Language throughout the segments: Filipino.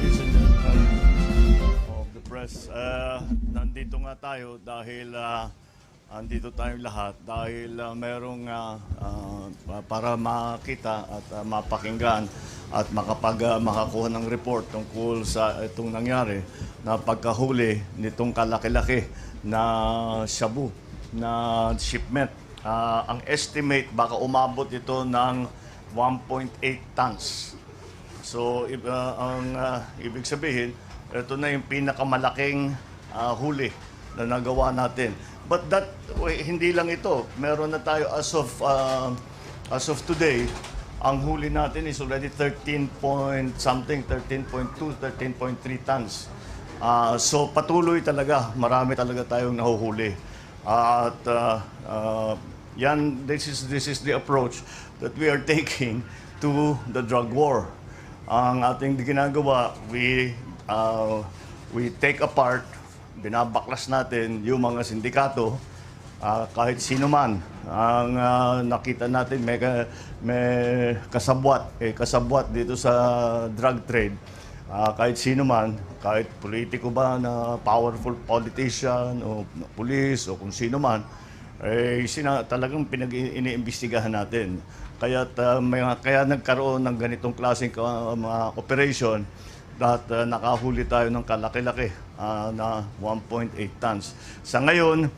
ladies and gentlemen of the press, nandito nga tayo dahil andito tayong lahat dahil merong para makita at mapakinggan at makakuha ng report tungkol sa itong nangyari na pagkahuli nitong kalaki-laki na shabu na shipment. Ang estimate baka umabot ito ng 1.8 tons. So, ang ibig sabihin, ito na yung pinakamalaking huli na nagawa natin. But hindi lang ito. Meron na tayo as of today, ang huli natin is already 13 point something, 13.2, 13.3 tons. So, patuloy talaga. Marami talaga tayong nahuhuli. At this is the approach that we are taking to the drug war. Ang ating ginagawa, we take apart, binabaklas natin yung mga sindikato, kahit sino man. Ang nakita natin may kasabwat dito sa drug trade. Kahit sino man, kahit politiko ba na powerful politician o police o kung sino man, talagang iniimbestigahan natin. Kaya nagkaroon ng ganitong klaseng mga operation at nakahuli tayo ng kalaki-laki na 1.8 tons. Sa ngayon,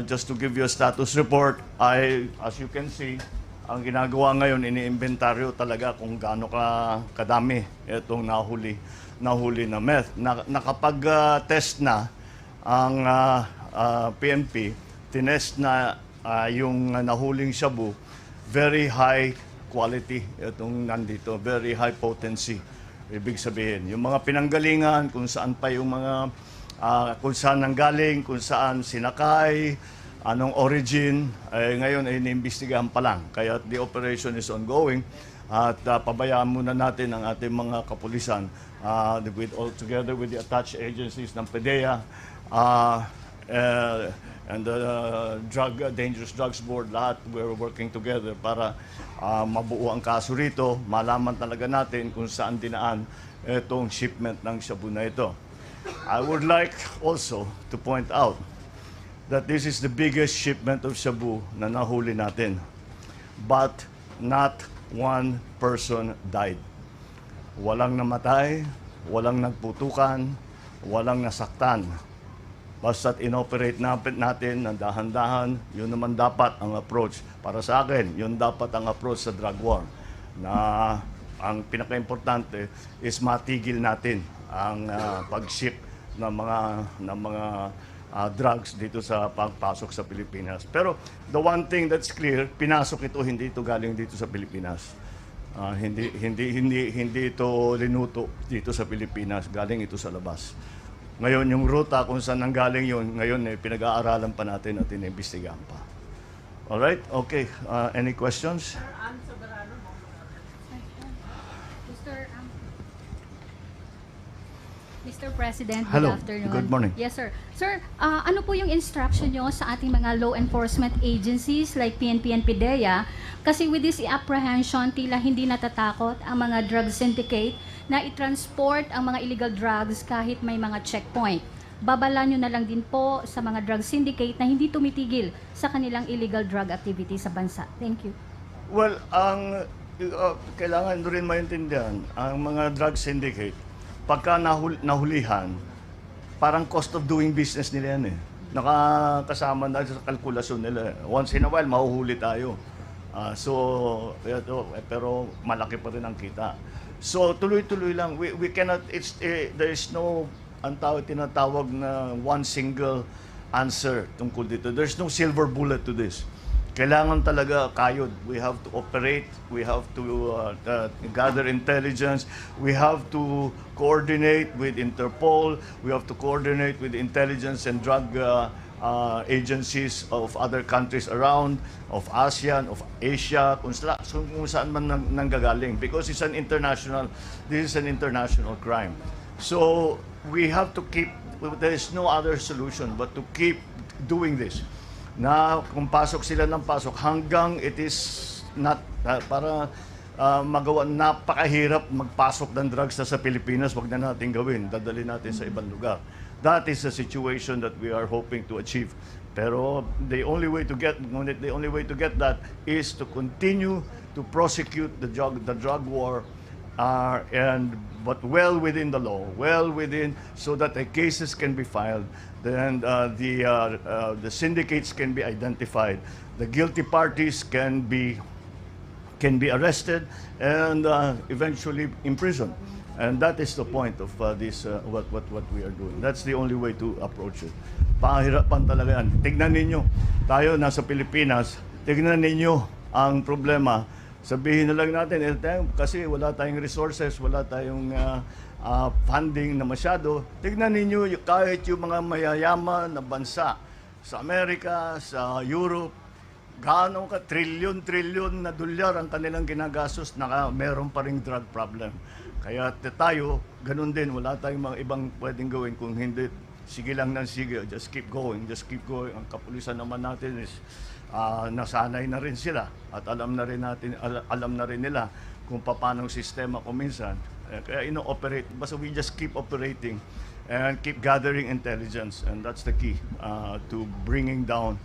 just to give you a status report, as you can see, ang ginagawa ngayon, ini-inventaryo talaga kung gaano kadami itong nahuli na meth. Nakapag-test na ang PNP, tinest na yung nahuling shabu, very high quality itong nandito, very high potency. Ibig sabihin, yung mga pinanggalingan, kung saan pa yung mga, kung saan nanggaling, kung saan sinakay, anong origin, ngayon ay iniimbestigahan pa lang. Kaya the operation is ongoing at pabayaan muna natin ang ating mga kapulisan together with the attached agencies ng PDEA, and the Dangerous Drugs Board, lahat we're working together para mabuo ang kaso rito, malaman talaga natin kung saan dinaan itong shipment ng shabu na ito. I would like also to point out that this is the biggest shipment of shabu na nahuli natin. But not one person died. Walang namatay, walang nagputukan, walang nasaktan. Basta't inoperate natin ng dahan-dahan, yun naman dapat ang approach. Para sa akin, yun dapat ang approach sa drug war. Na ang pinaka-importante is matigil natin ang pag-ship ng mga drugs dito sa pagpasok sa Pilipinas. Pero the one thing that's clear, pinasok ito, hindi ito galing dito sa Pilipinas. Hindi ito linuto dito sa Pilipinas, galing ito sa labas. Ngayon, yung ruta kung saan nanggaling yun, ngayon pinag-aaralan pa natin at inimbestigahan pa. Alright? Okay. Any questions? Mr. President, Hello. good afternoon. Good morning. Yes, sir. Sir, ano po yung instruction nyo sa ating mga law enforcement agencies like PNP and PDEA? Kasi with this apprehension, tila hindi natatakot ang mga drug syndicate na i-transport ang mga illegal drugs kahit may mga checkpoint. Babala nyo na lang din po sa mga drug syndicate na hindi tumitigil sa kanilang illegal drug activity sa bansa. Thank you. Well, kailangan rin maintindihan, ang mga drug syndicate, pagka nahulihan, parang cost of doing business nila yan eh. Nakakasama na sa kalkulasyon nila. Once in a while, mahuhuli tayo. Pero malaki pa rin ang kita. So, tuloy-tuloy lang. We cannot, there is no, tinatawag na one single answer tungkol dito. There's no silver bullet to this. Kailangan talaga kayod. We have to operate. We have to gather intelligence. We have to coordinate with Interpol. We have to coordinate with intelligence and drug agencies of other countries around, of ASEAN, of Asia, kung saan man nanggagaling. Because this is an international crime. So we have to keep, there is no other solution but to keep doing this. Na kung pasok sila ng pasok hanggang it is not para magawa. Napakahirap magpasok ng drugs na sa Pilipinas, wag na natin gawin. Dadali natin sa ibang lugar. That is the situation that we are hoping to achieve. Pero the only way to get that is to continue to prosecute the drug war, but well within the law, so that the cases can be filed, then the syndicates can be identified, the guilty parties can be arrested and eventually imprisoned. And that is the point of what we are doing. That's the only way to approach it. Pahirapan talaga yan. Tignan ninyo, tayo nasa Pilipinas, tignan ninyo ang problema. Sabihin na lang natin, kasi wala tayong resources, wala tayong funding na masyado. Tignan ninyo, kahit yung mga mayayaman na bansa sa Amerika, sa Europe, gaano ka trilyon na dolyar ang kanilang ginagastos, meron pa ring drug problem. Kaya tayo, ganun din, wala tayong mga ibang pwedeng gawin kung hindi, sige lang ng sige, just keep going. Ang kapulisan naman natin is nasanay na rin sila at alam na rin nila kung paano ang sistema kuminsan. Kaya ino-operate, basta we just keep operating and keep gathering intelligence, and that's the key to bringing down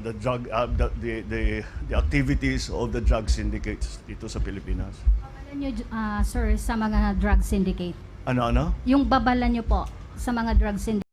the activities of the drug syndicates dito sa Pilipinas. Babalan nyo, sir, sa mga drug syndicate. Ano? Yung babalan nyo po sa mga drug syndicate.